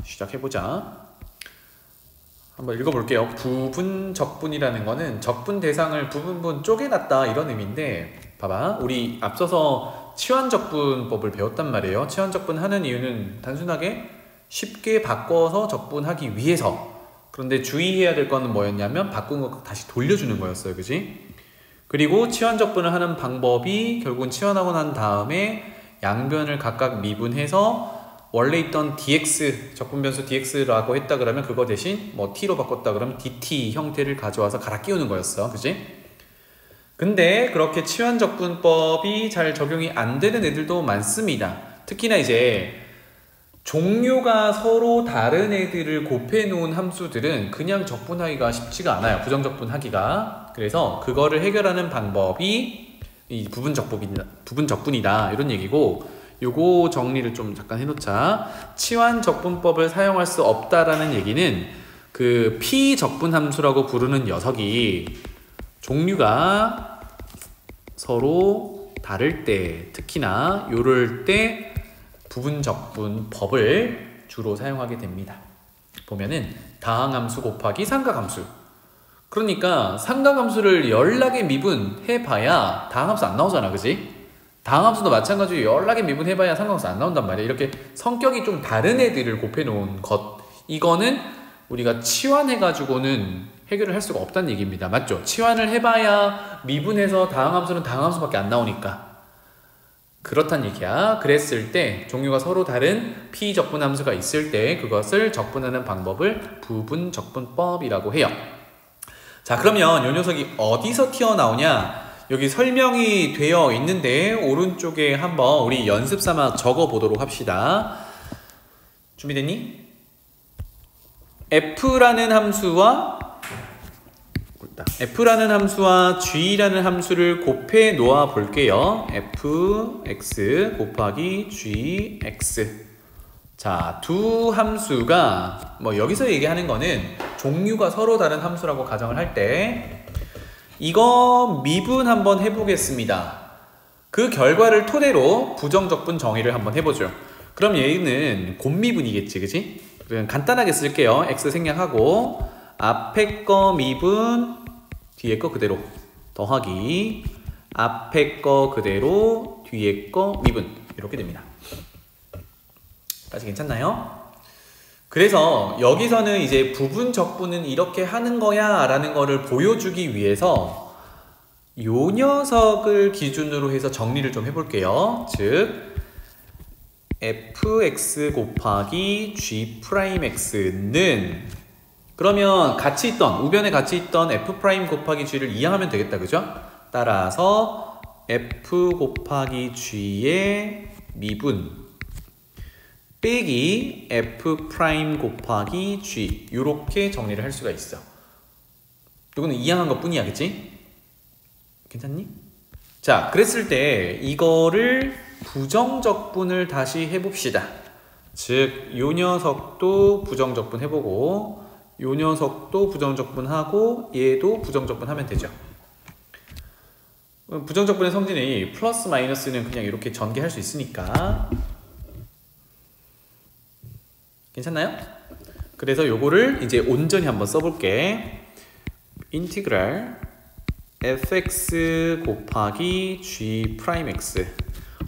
시작해보자. 한번 읽어볼게요. 부분적분이라는 거는 적분 대상을 부분분 쪼개놨다 이런 의미인데, 봐봐, 우리 앞서서 치환적분법을 배웠단 말이에요. 치환적분 하는 이유는 단순하게 쉽게 바꿔서 적분하기 위해서. 그런데 주의해야 될 거는 뭐였냐면 바꾼 거 다시 돌려주는 거였어요. 그지? 그리고 치환적분을 하는 방법이 결국은 치환하고 난 다음에 양변을 각각 미분해서 원래 있던 dx, 적분변수 dx라고 했다 그러면 그거 대신 뭐 t로 바꿨다 그러면 dt 형태를 가져와서 갈아 끼우는 거였어. 그지? 근데 그렇게 치환적분법이 잘 적용이 안 되는 애들도 많습니다. 특히나 이제 종류가 서로 다른 애들을 곱해 놓은 함수들은 그냥 적분하기가 쉽지가 않아요. 부정적분하기가. 그래서 그거를 해결하는 방법이 이 부분적분이다 이런 얘기고, 요거 정리를 좀 잠깐 해놓자. 치환적분법을 사용할 수 없다라는 얘기는 그 피적분함수라고 부르는 녀석이 종류가 서로 다를 때, 특히나 요럴 때 부분적분법을 주로 사용하게 됩니다. 보면은 다항함수 곱하기 삼각함수. 그러니까 삼각함수를 연락에 미분해봐야 다항함수 안 나오잖아. 그지? 다항함수도 마찬가지로 연락에 미분해봐야 삼각함수 안 나온단 말이야. 이렇게 성격이 좀 다른 애들을 곱해놓은 것, 이거는 우리가 치환해가지고는 해결을 할 수가 없다는 얘기입니다. 맞죠? 치환을 해봐야 미분해서 다항함수는 다항함수밖에 안 나오니까 그렇단 얘기야. 그랬을 때 종류가 서로 다른 피적분함수가 있을 때 그것을 적분하는 방법을 부분적분법이라고 해요. 자, 그러면 이 녀석이 어디서 튀어나오냐? 여기 설명이 되어 있는데 오른쪽에 한번 우리 연습 삼아 적어 보도록 합시다. 준비됐니? F라는 함수와 G라는 함수를 곱해 놓아 볼게요. fx 곱하기 gx. 자, 두 함수가 뭐 여기서 얘기하는 거는 종류가 서로 다른 함수라고 가정을 할 때 이거 미분 한번 해보겠습니다. 그 결과를 토대로 부정적분 정의를 한번 해보죠. 그럼 얘는 곱미분이겠지, 그치? 그냥 간단하게 쓸게요. x 생략하고 앞에 거 미분, 뒤에 거 그대로 더하기 앞에 거 그대로 뒤에 거 미분, 이렇게 됩니다. 까지 괜찮나요? 그래서 여기서는 이제 부분적분은 이렇게 하는 거야 라는 거를 보여주기 위해서 요 녀석을 기준으로 해서 정리를 좀 해볼게요. 즉 fx 곱하기 g'x는 그러면 같이 있던, 우변에 같이 있던 f' 곱하기 g를 이항하면 되겠다. 그죠? 따라서 f 곱하기 g의 미분 빼기 f' 곱하기 g, 요렇게 정리를 할 수가 있어. 이거는 이항한 것 뿐이야. 그치? 괜찮니? 자, 그랬을 때 이거를 부정적분을 다시 해봅시다. 즉, 요 녀석도 부정적분 해보고 요 녀석도 부정적분하고 얘도 부정적분 하면 되죠. 부정적분의 성질이 플러스 마이너스는 그냥 이렇게 전개할 수 있으니까 괜찮나요? 그래서 요거를 이제 온전히 한번 써볼게. 인티그랄 fx 곱하기 g'x.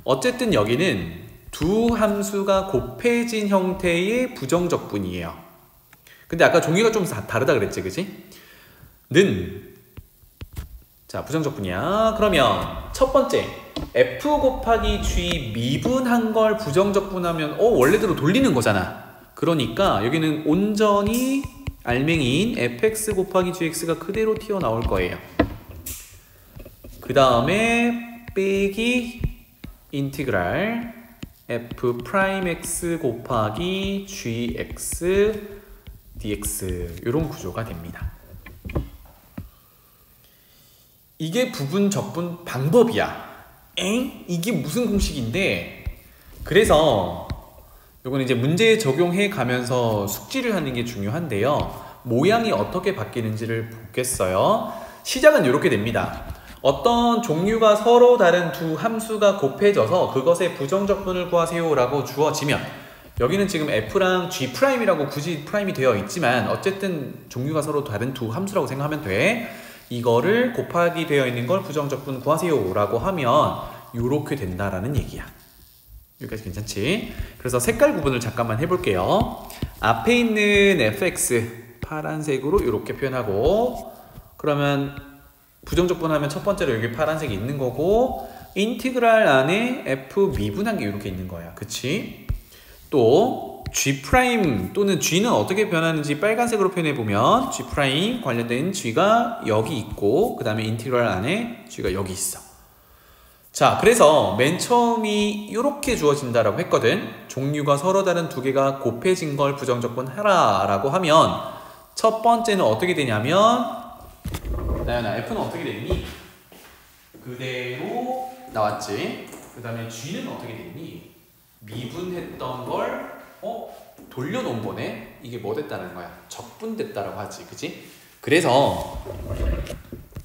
어쨌든 여기는 두 함수가 곱해진 형태의 부정적분이에요. 근데 아까 종류가 좀 다르다 그랬지, 그치? 자, 부정적분이야. 그러면 첫 번째 f 곱하기 g 미분한 걸 부정적분하면 원래대로 돌리는 거잖아. 그러니까 여기는 온전히 알맹이인 fx 곱하기 gx가 그대로 튀어나올 거예요. 그 다음에 빼기 인티그랄 f'x 곱하기 gx dx, 이런 구조가 됩니다. 이게 부분적분 방법이야. 이게 무슨 공식인데? 그래서 요건 이제 문제에 적용해 가면서 숙지를 하는 게 중요한데요. 모양이 어떻게 바뀌는지를 보겠어요. 시작은 이렇게 됩니다. 어떤 종류가 서로 다른 두 함수가 곱해져서 그것의 부정적분을 구하세요 라고 주어지면 여기는 지금 f랑 g'이라고 굳이 프라임이 되어 있지만 어쨌든 종류가 서로 다른 두 함수라고 생각하면 돼. 이거를 곱하기 되어 있는 걸 부정적분 구하세요 라고 하면 요렇게 된다라는 얘기야. 여기까지 괜찮지? 그래서 색깔 구분을 잠깐만 해볼게요. 앞에 있는 fx 파란색으로 이렇게 표현하고, 그러면 부정적분 하면 첫 번째로 여기 파란색이 있는 거고, 인티그랄 안에 f 미분한 게 이렇게 있는 거야. 그치? 또 g' 또는 g는 어떻게 변하는지 빨간색으로 표현해보면 g' 관련된 g가 여기 있고, 그 다음에 인티그랄 안에 g가 여기 있어. 자, 그래서 맨 처음이 이렇게 주어진다라고 했거든. 종류가 서로 다른 두 개가 곱해진 걸 부정적분 하라 라고 하면 첫 번째는 어떻게 되냐면, 나연아, f는 어떻게 되니? 그대로 나왔지. 그 다음에 g는 어떻게 되니? 미분했던 걸 돌려놓은 거네. 이게 뭐 됐다는 거야? 적분됐다라고 하지, 그치? 그래서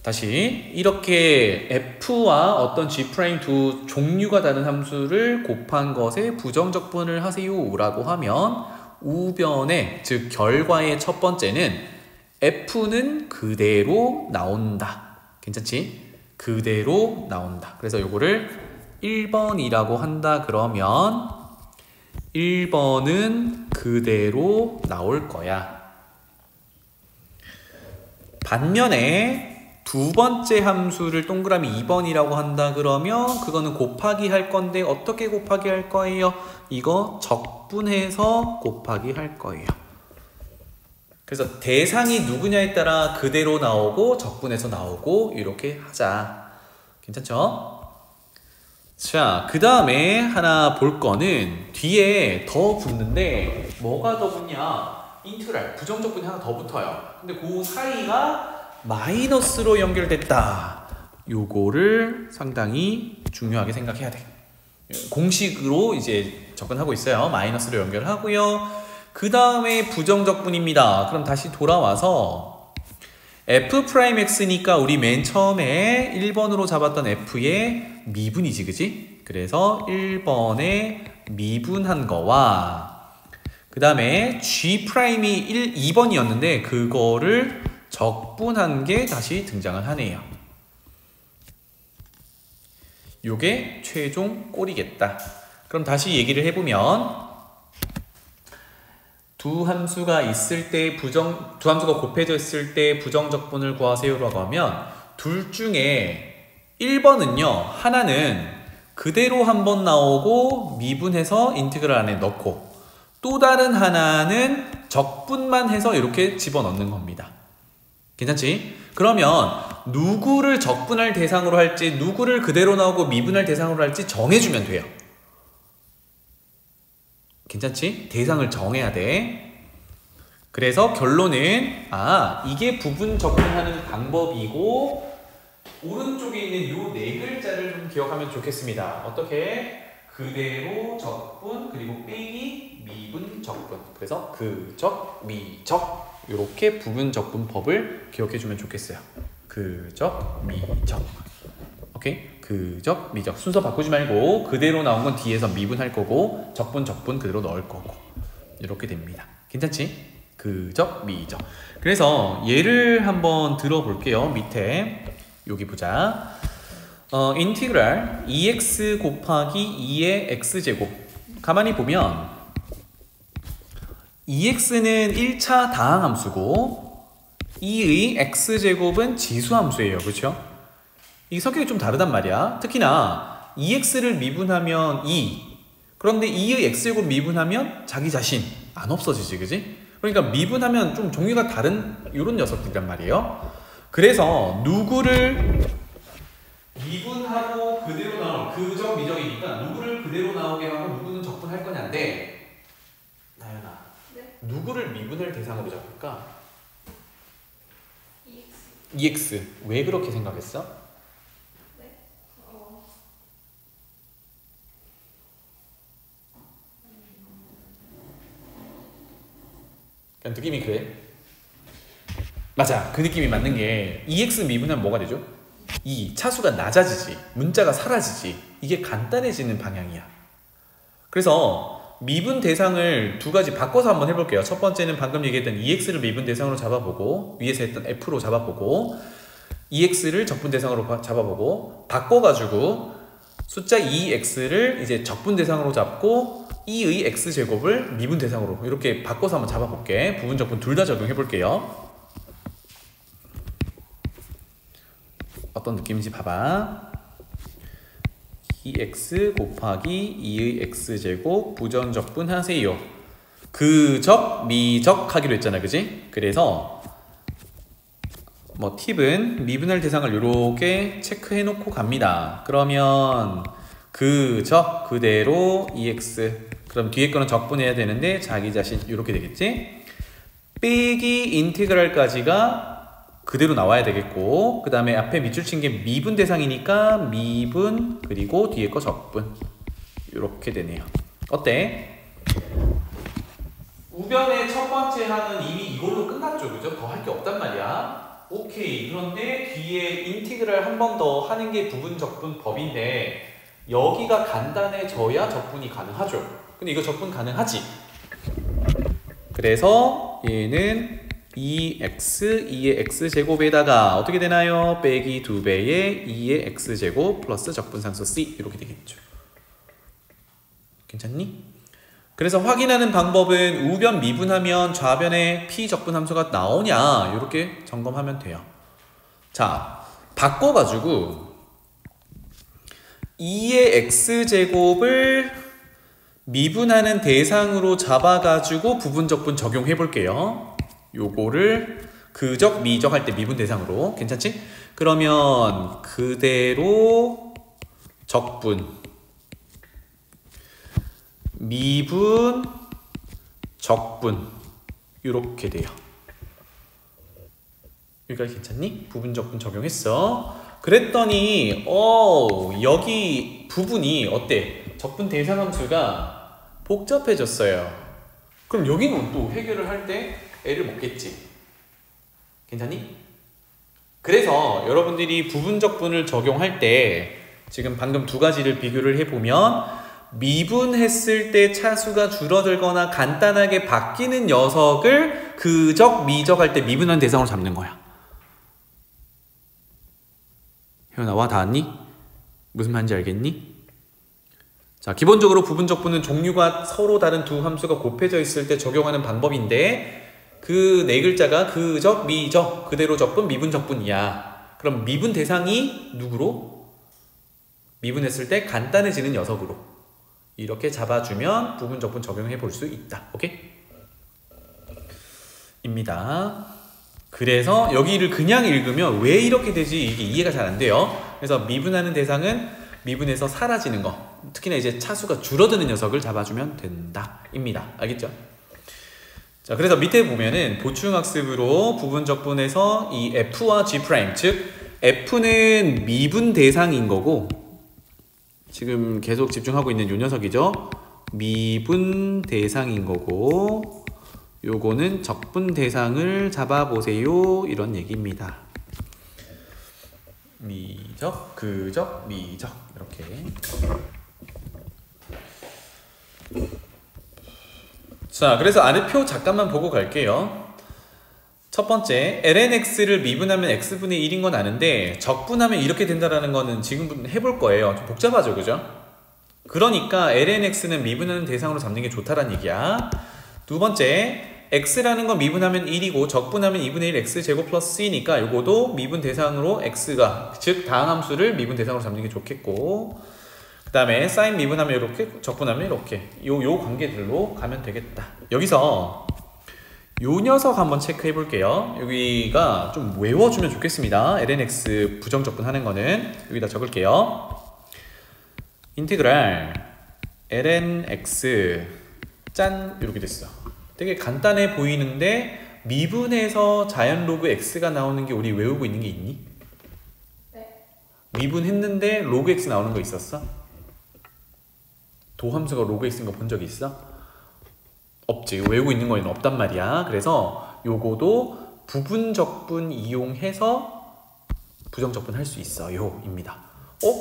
다시 이렇게 f와 어떤 g' 두 종류가 다른 함수를 곱한 것에 부정적분을 하세요 라고 하면 우변의, 즉 결과의 첫 번째는 f는 그대로 나온다. 괜찮지? 그대로 나온다. 그래서 요거를 1번이라고 한다 그러면 1번은 그대로 나올 거야. 반면에 두 번째 함수를 동그라미 2번이라고 한다 그러면 그거는 곱하기 할 건데 어떻게 곱하기 할 거예요? 이거 적분해서 곱하기 할 거예요. 그래서 대상이 누구냐에 따라 그대로 나오고 적분해서 나오고 이렇게 하자. 괜찮죠? 자, 그 다음에 하나 볼 거는 뒤에 더 붙는데 뭐가 더 붙냐? 인트랄, 부정적분이 하나 더 붙어요. 근데 그 사이가 마이너스로 연결됐다. 요거를 상당히 중요하게 생각해야 돼. 공식으로 이제 접근하고 있어요. 마이너스로 연결하고요. 그 다음에 부정적분입니다. 그럼 다시 돌아와서 f'x니까 우리 맨 처음에 1번으로 잡았던 f의 미분이지, 그지? 그래서 1번에 미분한 거와 그 다음에 g'이 2번이었는데 그거를 적분한 게 다시 등장을 하네요. 요게 최종 꼴이겠다. 그럼 다시 얘기를 해보면 두 함수가 있을 때 두 함수가 곱해져 있을 때 부정적분을 구하세요라고 하면 둘 중에 1번은요, 하나는 그대로 한번 나오고 미분해서 인티그랄 안에 넣고, 또 다른 하나는 적분만 해서 이렇게 집어넣는 겁니다. 괜찮지? 그러면 누구를 적분할 대상으로 할지, 누구를 그대로 나오고 미분할 대상으로 할지 정해주면 돼요. 괜찮지? 대상을 정해야 돼. 그래서 결론은 이게 부분 적분하는 방법이고 오른쪽에 있는 요 네 글자를 좀 기억하면 좋겠습니다. 어떻게? 그대로 적분 그리고 빼기 미분 적분. 그래서 그적 미적 이렇게 부분 적분법을 기억해주면 좋겠어요. 그적 미적. 오케이? 그적 미적 순서 바꾸지 말고 그대로 나온 건 뒤에서 미분할 거고 적분 그대로 넣을 거고 이렇게 됩니다. 괜찮지? 그적 미적. 그래서 예를 한번 들어볼게요. 밑에 여기 보자. 인티그랄 2x 곱하기 2의 x제곱. 가만히 보면 2x는 1차 다항함수고 2의 x제곱은 지수함수예요. 그렇죠? 이 성격이 좀 다르단 말이야. 특히나 2x를 미분하면 2. 그런데 2의 x제곱 미분하면 자기 자신 안 없어지지, 그지? 그러니까 미분하면 좀 종류가 다른 이런 녀석들이란 말이에요. 그래서 누구를 미분하고 그대로 나올 그적 미적이니까 누구를 그대로 나오게 하고 누구는 적분할 거냐인데, 나연아, 네? 누구를 미분할 대상으로 잡을까? 2x. 왜 그렇게 생각했어? 그냥 느낌이 그래. 맞아. 그 느낌이 맞는 게 2x 미분하면 뭐가 되죠? 2. 차수가 낮아지지. 문자가 사라지지. 이게 간단해지는 방향이야. 그래서 미분 대상을 두 가지 바꿔서 한번 해볼게요. 첫 번째는 방금 얘기했던 EX를 미분 대상으로 잡아보고, 위에서 했던 F로 잡아보고, EX를 적분 대상으로 잡아보고, 바꿔가지고 숫자 2X를 이제 적분 대상으로 잡고 2의 X제곱을 미분 대상으로 이렇게 바꿔서 한번 잡아볼게. 부분 적분 둘 다 적용해볼게요. 어떤 느낌인지 봐봐. 2x 곱하기 2의 x제곱 부정적분 하세요. 그적, 미적 하기로 했잖아, 그지? 그래서 뭐 팁은 미분할 대상을 이렇게 체크해 놓고 갑니다. 그러면 그적 그대로 2x, 그럼 뒤에 거는 적분해야 되는데 자기 자신 이렇게 되겠지? 빼기 인티그랄까지가 그대로 나와야 되겠고, 그 다음에 앞에 밑줄 친 게 미분 대상이니까 미분 그리고 뒤에 거 적분 이렇게 되네요. 어때? 우변의 첫 번째 항은 이미 이걸로 끝났죠, 그죠? 더 할 게 없단 말이야. 오케이. 그런데 뒤에 인티그랄 한 번 더 하는 게 부분 적분 법인데 여기가 간단해져야 적분이 가능하죠. 근데 이거 적분 가능하지? 그래서 얘는 2x, 2의 x제곱에다가 어떻게 되나요? 빼기 2배의 2의 x제곱 플러스 적분상수 c 이렇게 되겠죠. 괜찮니? 그래서 확인하는 방법은 우변 미분하면 좌변에 p적분함수가 나오냐 이렇게 점검하면 돼요. 자, 바꿔가지고 2의 x제곱을 미분하는 대상으로 잡아가지고 부분적분 적용해 볼게요. 요거를 그적, 미적 할 때 미분 대상으로. 괜찮지? 그러면 그대로 적분, 미분, 적분 이렇게 돼요. 여기까지 괜찮니? 부분 적분 적용했어. 그랬더니 여기 부분이 어때? 적분 대상 함수가 복잡해졌어요. 그럼 여기는 또 해결을 할 때 애를 먹겠지. 괜찮니? 그래서 여러분들이 부분적분을 적용할 때 지금 방금 두 가지를 비교를 해보면 미분했을 때 차수가 줄어들거나 간단하게 바뀌는 녀석을 그적, 미적 할 때 미분한 대상으로 잡는 거야. 혜연아, 와 닿았니? 무슨 말인지 알겠니? 자, 기본적으로 부분적분은 종류가 서로 다른 두 함수가 곱해져 있을 때 적용하는 방법인데 그 네 글자가 그적, 미적, 그대로 적분, 미분 적분이야. 그럼 미분 대상이 누구로? 미분했을 때 간단해지는 녀석으로 이렇게 잡아주면 부분 적분 적용해 볼 수 있다. 오케이? 입니다. 그래서 여기를 그냥 읽으면 왜 이렇게 되지? 이게 이해가 잘 안 돼요. 그래서 미분하는 대상은 미분해서 사라지는 거, 특히나 이제 차수가 줄어드는 녀석을 잡아주면 된다. 입니다. 알겠죠? 자, 그래서 밑에 보면은 보충학습으로 부분적분에서 이 F와 G', 즉 F는 미분 대상인 거고 지금 계속 집중하고 있는 요 녀석이죠. 미분 대상인 거고 요거는 적분 대상을 잡아보세요. 이런 얘기입니다. 미적, 그적, 미적 이렇게. 자, 그래서 아래 표 잠깐만 보고 갈게요. 첫 번째, lnx를 미분하면 x분의 1인 건 아는데 적분하면 이렇게 된다라는 거는 지금 해볼 거예요. 좀 복잡하죠, 그죠? 그러니까 lnx는 미분하는 대상으로 잡는 게 좋다라는 얘기야. 두 번째, x라는 건 미분하면 1이고 적분하면 2분의 1 x제곱 플러스 c니까 요거도 미분 대상으로 x가, 즉 다항함수를 미분 대상으로 잡는 게 좋겠고, 그 다음에 사인 미분하면 이렇게, 적분하면 이렇게 요 관계들로 가면 되겠다. 여기서 요 녀석 한번 체크해 볼게요. 여기가 좀 외워주면 좋겠습니다. lnx 부정적분 하는 거는 여기다 적을게요. 인티그랄 lnx 짠 이렇게 됐어. 되게 간단해 보이는데 미분해서 자연 로그 x가 나오는 게 우리 외우고 있는 게 있니? 네. 미분했는데 로그 x 나오는 거 있었어? 도함수가 로그 x인 거 본 적 있어? 없지. 외우고 있는 거에는 없단 말이야. 그래서 요거도 부분적분 이용해서 부정적분 할 수 있어요 입니다.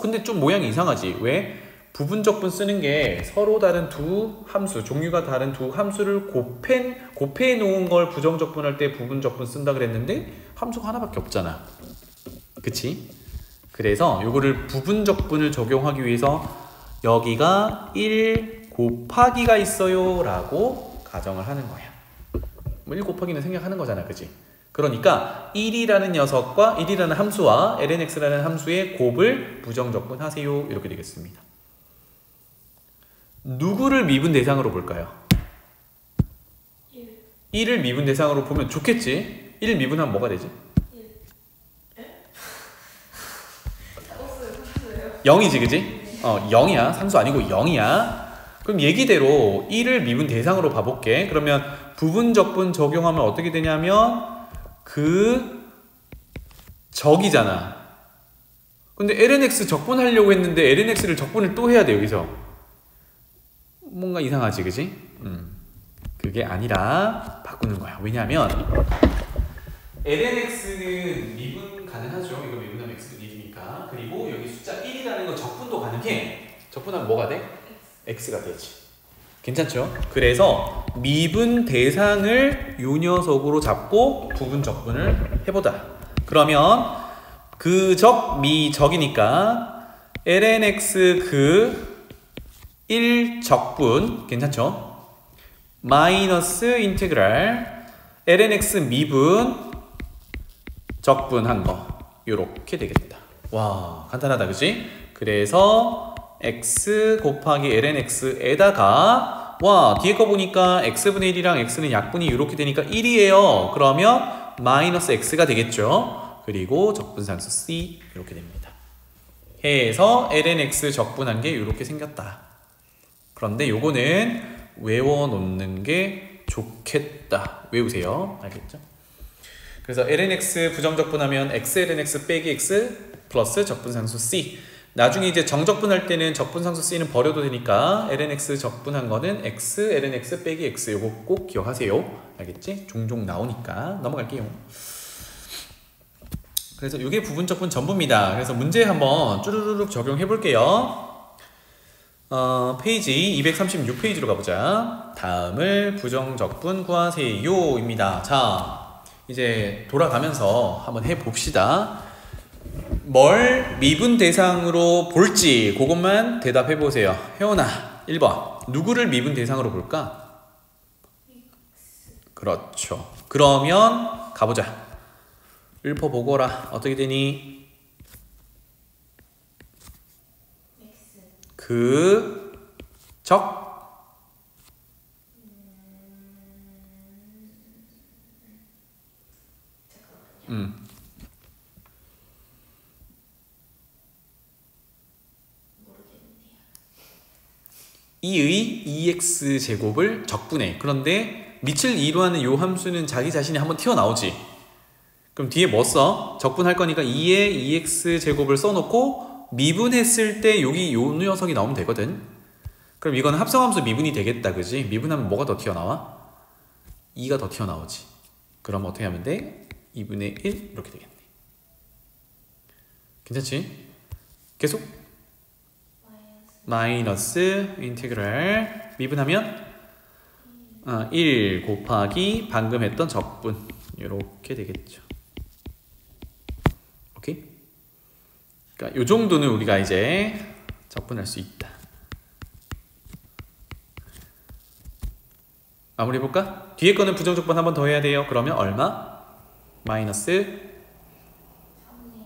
근데 좀 모양이 이상하지? 왜? 부분적분 쓰는 게 서로 다른 두 함수, 종류가 다른 두 함수를 곱해 놓은 걸 부정적분할 때 부분적분 쓴다 그랬는데 함수가 하나밖에 없잖아. 그치? 그래서 요거를 부분적분을 적용하기 위해서 여기가 1 곱하기가 있어요 라고 가정을 하는 거야. 1 곱하기는 생략하는 거잖아. 그치? 그러니까 1이라는 녀석과 1이라는 함수와 lnx라는 함수의 곱을 부정적분 하세요. 이렇게 되겠습니다. 누구를 미분 대상으로 볼까요? 1을 미분 대상으로 보면 좋겠지? 1 미분하면 뭐가 되지? 0이지, 그지? 0이야. 상수 아니고 0이야. 그럼 얘기대로 1을 미분 대상으로 봐볼게. 그러면 부분적분 적용하면 어떻게 되냐면 그 적이잖아. 근데 lnx 적분하려고 했는데 lnx를 적분을 또 해야 돼, 여기서. 뭔가 이상하지, 그지? 그게 아니라 바꾸는 거야. 왜냐하면 lnx는 미분 가능하죠. 이거 미분하면 x도 1이니까. 그리고 여기 숫자 1이라는 건 적분도 가능해. 적분하면 뭐가 돼? x가 되지. 괜찮죠? 그래서 미분 대상을 요 녀석으로 잡고 부분 적분을 해보자. 그러면 그 적, 미 적이니까 lnx 그 1 적분 괜찮죠? 마이너스 인테그랄 lnx 미분 적분한 거 요렇게 되겠다. 와, 간단하다, 그치? 그래서 x 곱하기 lnx에다가 와, 뒤에 거 보니까 x분의 1이랑 x는 약분이 이렇게 되니까 1이에요. 그러면 마이너스 x가 되겠죠. 그리고 적분상수 c 이렇게 됩니다. 해서 lnx 적분한 게 이렇게 생겼다. 그런데 요거는 외워놓는 게 좋겠다. 외우세요. 알겠죠? 그래서 lnx 부정적분하면 xlnx 빼기 x 플러스 적분상수 c. 나중에 이제 정적분할 때는 적분상수 c는 버려도 되니까 lnx 적분한 거는 x lnx 빼기 x. 요거 꼭 기억하세요. 알겠지? 종종 나오니까 넘어갈게요. 그래서 요게 부분적분 전부입니다. 그래서 문제 한번 쭈루루룩 적용해 볼게요. 페이지 236페이지로 가보자. 다음을 부정적분 구하세요 입니다. 자, 이제 돌아가면서 한번 해봅시다. 뭘 미분 대상으로 볼지 그것만 대답해 보세요. 혜원아, 1번 누구를 미분 대상으로 볼까? 그렇죠. 그러면 가보자. 읊어보거라. 어떻게 되니? 그 적 이의 2x 제곱을 적분해. 그런데 밑을 이루하는 요 함수는 자기 자신이 한번 튀어나오지. 그럼 뒤에 뭐 써? 적분할 거니까 2의 2x 제곱을 써놓고 미분했을 때 여기 요 녀석이 나오면 되거든. 그럼 이거는 합성함수 미분이 되겠다, 그지? 미분하면 뭐가 더 튀어나와? 2가 더 튀어나오지. 그럼 어떻게 하면 돼? 2분의 1 이렇게 되겠네. 괜찮지? 계속? 마이너스 인테그랄 미분하면 1 곱하기 방금 했던 적분 이렇게 되겠죠. 오케이? 그러니까 요 정도는 우리가 이제 적분할 수 있다. 마무리 해볼까? 뒤에 거는 부정적분 한 번 더 해야 돼요. 그러면 얼마? 마이너스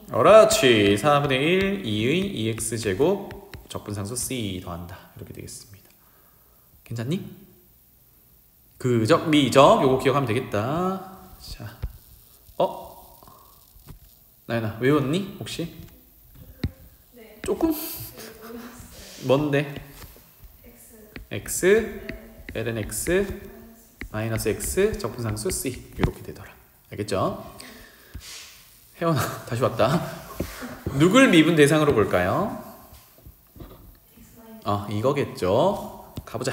그렇지. 4분의 1 2의 2x제곱 적분상수 c 더한다. 이렇게 되겠습니다. 괜찮니? 그적, 미적 요거 기억하면 되겠다. 자, 나연아 외웠니? 혹시? 네. 조금? 뭔데? x ln x 마이너스 x 적분상수 c 이렇게 되더라. 알겠죠? 혜원아 다시 왔다. 누굴 미분 대상으로 볼까요? 이거겠죠. 가보자.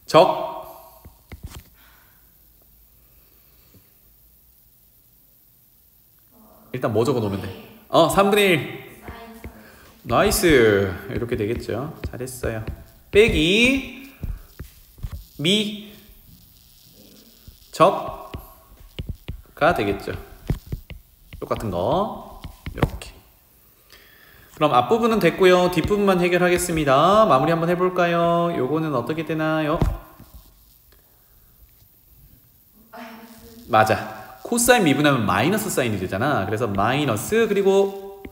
적 일단 뭐 적어 놓으면 돼? 3분의 1. 나이스. 이렇게 되겠죠. 잘했어요. 빼기 미 적가 되겠죠. 똑같은 거 이렇게. 그럼 앞부분은 됐고요. 뒷부분만 해결하겠습니다. 마무리 한번 해볼까요? 요거는 어떻게 되나요? 맞아. 코사인 미분하면 마이너스 사인이 되잖아. 그래서 마이너스 그리고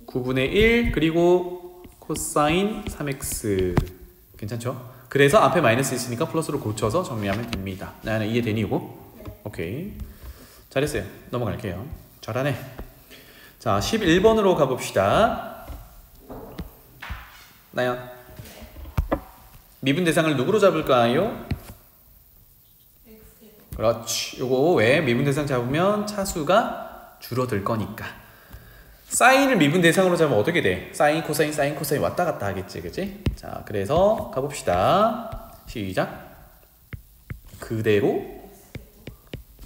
9분의 1 그리고 코사인 3x. 괜찮죠? 그래서 앞에 마이너스 있으니까 플러스로 고쳐서 정리하면 됩니다. 나는 이해되니 이거? 오케이. 잘했어요. 넘어갈게요. 잘하네. 자, 11번으로 가봅시다. 나연. 미분 대상을 누구로 잡을까요? 그렇지. 요거 왜? 미분 대상 잡으면 차수가 줄어들 거니까. 사인을 미분 대상으로 잡으면 어떻게 돼? 사인, 코사인 왔다 갔다 하겠지, 그치? 자, 그래서 가봅시다. 시작. 그대로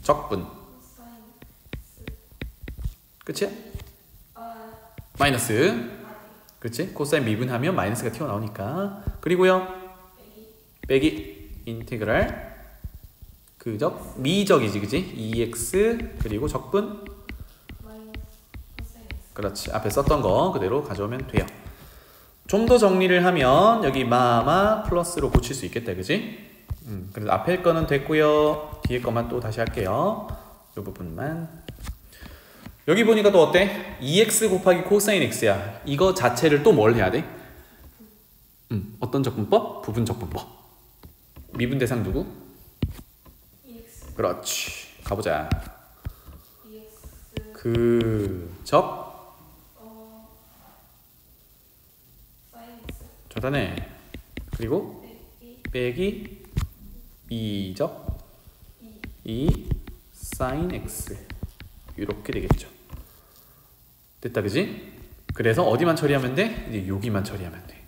적분. 끝이야? 마이너스. 그치? 코사인 미분하면 마이너스가 튀어나오니까. 그리고요. 빼기 인테그랄 그적 미적이지, 그치? 2x 그리고 적분. 그렇지. 앞에 썼던 거 그대로 가져오면 돼요. 좀 더 정리를 하면 여기 마마 플러스로 고칠 수 있겠다, 그치? 그래서 앞에 거는 됐고요. 뒤에 거만 또 다시 할게요. 이 부분만. 여기 보니까 또 어때? 2x 곱하기 코사인 x야. 이거 자체를 또 뭘 해야 돼? 어떤 적분법? 부분 적분법. 미분 대상 누구? 그렇지. 가보자. 그적 저단에 그리고 빼기 이적 2 사인 x 이렇게 되겠죠. 됐다, 그지? 그래서 어디만 처리하면 돼? 이제 여기만 처리하면 돼.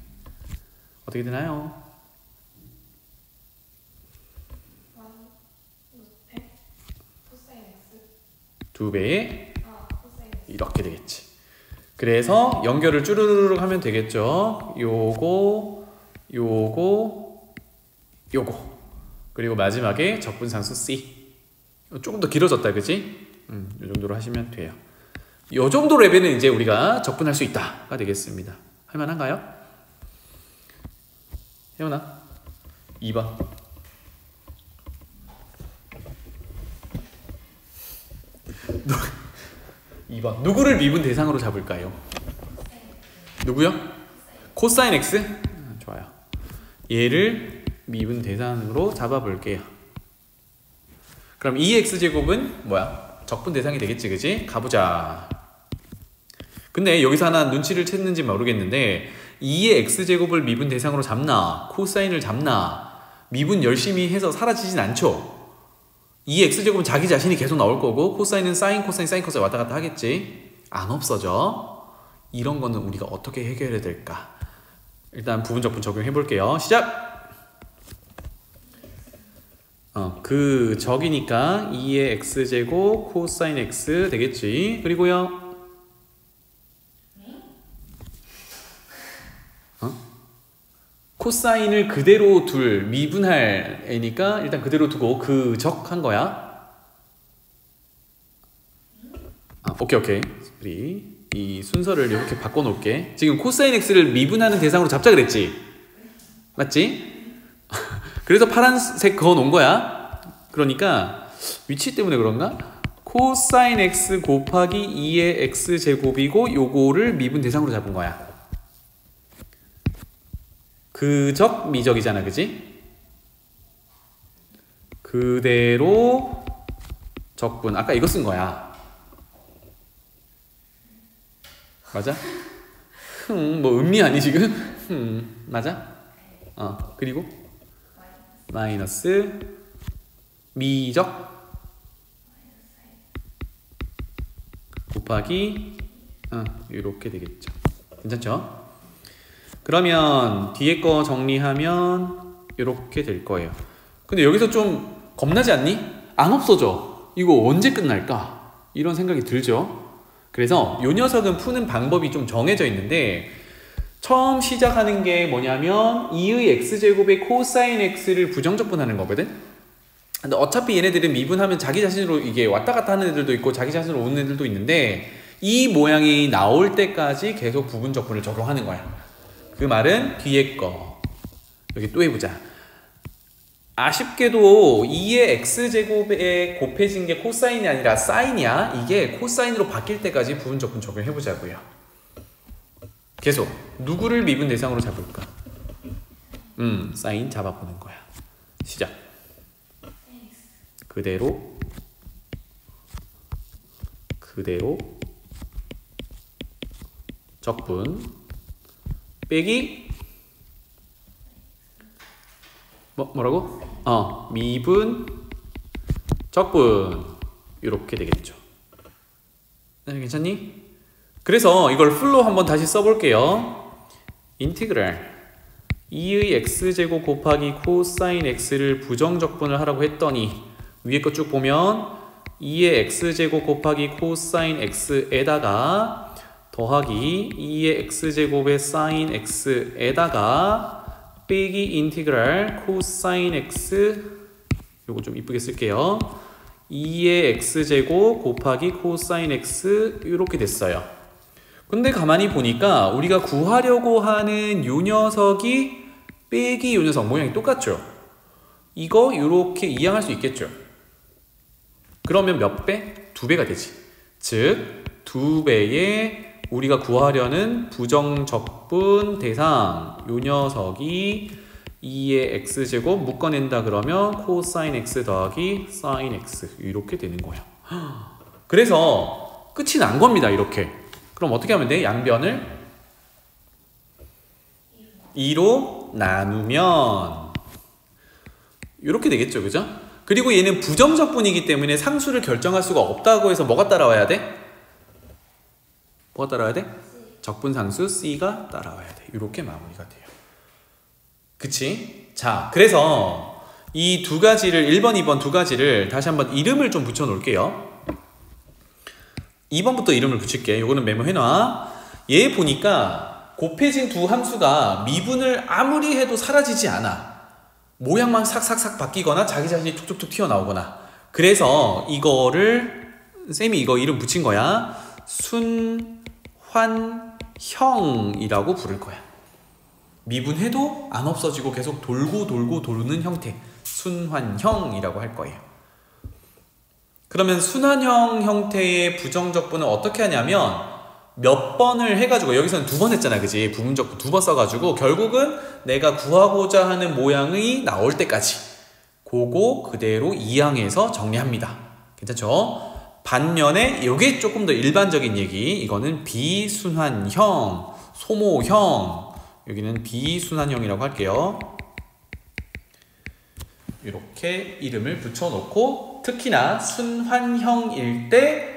어떻게 되나요? 두 배에 이렇게 되겠지. 그래서 연결을 쭈르르륵 하면 되겠죠. 요거 그리고 마지막에 적분상수 C. 조금 더 길어졌다, 그치? 이 정도로 하시면 돼요. 이 정도 레벨은 이제 우리가 적분할 수 있다가 되겠습니다. 할만한가요? 혜원아 2번. 2번. 누구를 미분 대상으로 잡을까요? 누구요? 코사인 x? 좋아요. 얘를 미분 대상으로 잡아볼게요. 그럼 2x제곱은 뭐야? 적분 대상이 되겠지, 그치? 가보자. 근데 여기서 하나 눈치를 챘는지 모르겠는데 2의 x제곱을 미분 대상으로 잡나? 코사인을 잡나? 미분 열심히 해서 사라지진 않죠? 2의 x제곱은 자기 자신이 계속 나올 거고 코사인은 사인, 코사인, 사인, 코사인 왔다 갔다 하겠지? 안 없어져. 이런 거는 우리가 어떻게 해결해야 될까? 일단 부분적분 적용해 볼게요. 시작! 그 적이니까 2의 x제곱 코사인 x 되겠지. 그리고요. 코사인을 그대로 둘 미분할 애니까 일단 그대로 두고 그 적 한 거야. 오케이. 이 순서를 이렇게 바꿔 놓을게. 지금 코사인 x를 미분하는 대상으로 잡자 그랬지? 맞지? 그래서 파란색 그어 놓은 거야. 그러니까 위치 때문에 그런가? 코사인 x 곱하기 2의 x제곱이고 요거를 미분 대상으로 잡은 거야. 그적 미적이잖아, 그지? 그대로 적분. 아까 이거 쓴 거야. 맞아? 뭐 음미 아니 지금? 맞아? 그리고 마이너스 미적 곱하기 이렇게 되겠죠. 괜찮죠? 그러면 뒤에 거 정리하면 이렇게 될 거예요. 근데 여기서 좀 겁나지 않니? 안 없어져. 이거 언제 끝날까? 이런 생각이 들죠? 그래서 요 녀석은 푸는 방법이 좀 정해져 있는데 처음 시작하는 게 뭐냐면 2의 x제곱의 코사인 x를 부정적분하는 거거든. 근데 어차피 얘네들은 미분하면 자기 자신으로 이게 왔다 갔다 하는 애들도 있고 자기 자신으로 오는 애들도 있는데 이 모양이 나올 때까지 계속 부분적분을 적용하는 거야. 그 말은 뒤에 거 여기 또 해보자. 아쉽게도 2의 x제곱에 곱해진 게 코사인이 아니라 사인이야. 이게 코사인으로 바뀔 때까지 부분적분 적용해보자고요. 계속 누구를 미분 대상으로 잡을까? 사인 잡아보는 거야. 시작. 그대로 적분 빼기 뭐라고? 미분 적분 이렇게 되겠죠. 괜찮니? 그래서 이걸 풀로 한번 다시 써볼게요. 인티그랄 2의 x제곱 곱하기 코사인 x를 부정적분을 하라고 했더니 위에 거 쭉 보면 2의 x제곱 곱하기 코사인 x에다가 더하기 2의 x제곱의 사인 x에다가 빼기 인티그랄 코사인 x 요거 좀 이쁘게 쓸게요. 2의 x제곱 곱하기 코사인 x 이렇게 됐어요. 근데 가만히 보니까 우리가 구하려고 하는 요 녀석이 빼기 요 녀석 모양이 똑같죠? 이거 이렇게 이항할 수 있겠죠? 그러면 몇 배? 2배가 되지. 즉 2배의 우리가 구하려는 부정적분 대상 요 녀석이 2의 x제곱 묶어낸다 그러면 코사인 x 더하기 사인 x 이렇게 되는 거야. 그래서 끝이 난 겁니다. 이렇게. 그럼 어떻게 하면 돼? 양변을 2로 나누면 이렇게 되겠죠. 그죠? 그리고 얘는 부정적분이기 때문에 상수를 결정할 수가 없다고 해서 뭐가 따라와야 돼? 뭐가 따라와야 돼? 적분상수 C가 따라와야 돼. 이렇게 마무리가 돼요. 그치? 자, 그래서 이 두 가지를 1번, 2번 두 가지를 다시 한번 이름을 좀 붙여 놓을게요. 2번부터 이름을 붙일게. 요거는 메모해놔. 얘 보니까 곱해진 두 함수가 미분을 아무리 해도 사라지지 않아. 모양만 삭삭삭 바뀌거나 자기 자신이 툭툭툭 튀어나오거나. 그래서 이거를 쌤이 이거 이름 붙인 거야. 순환형이라고 부를 거야. 미분해도 안 없어지고 계속 돌고 돌고 도는 형태. 순환형이라고 할 거예요. 그러면 순환형 형태의 부정적분은 어떻게 하냐면 몇 번을 해가지고 여기서는 2번 했잖아. 그지? 부분적분 2번 써가지고 결국은 내가 구하고자 하는 모양이 나올 때까지 그거 그대로 이항해서 정리합니다. 괜찮죠? 반면에 이게 조금 더 일반적인 얘기. 이거는 비순환형, 소모형. 여기는 비순환형이라고 할게요. 이렇게 이름을 붙여놓고 특히나 순환형일 때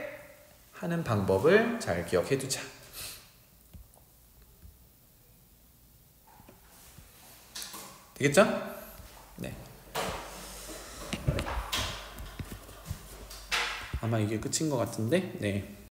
하는 방법을 잘 기억해 두자. 되겠죠? 네. 아마 이게 끝인 것 같은데, 네.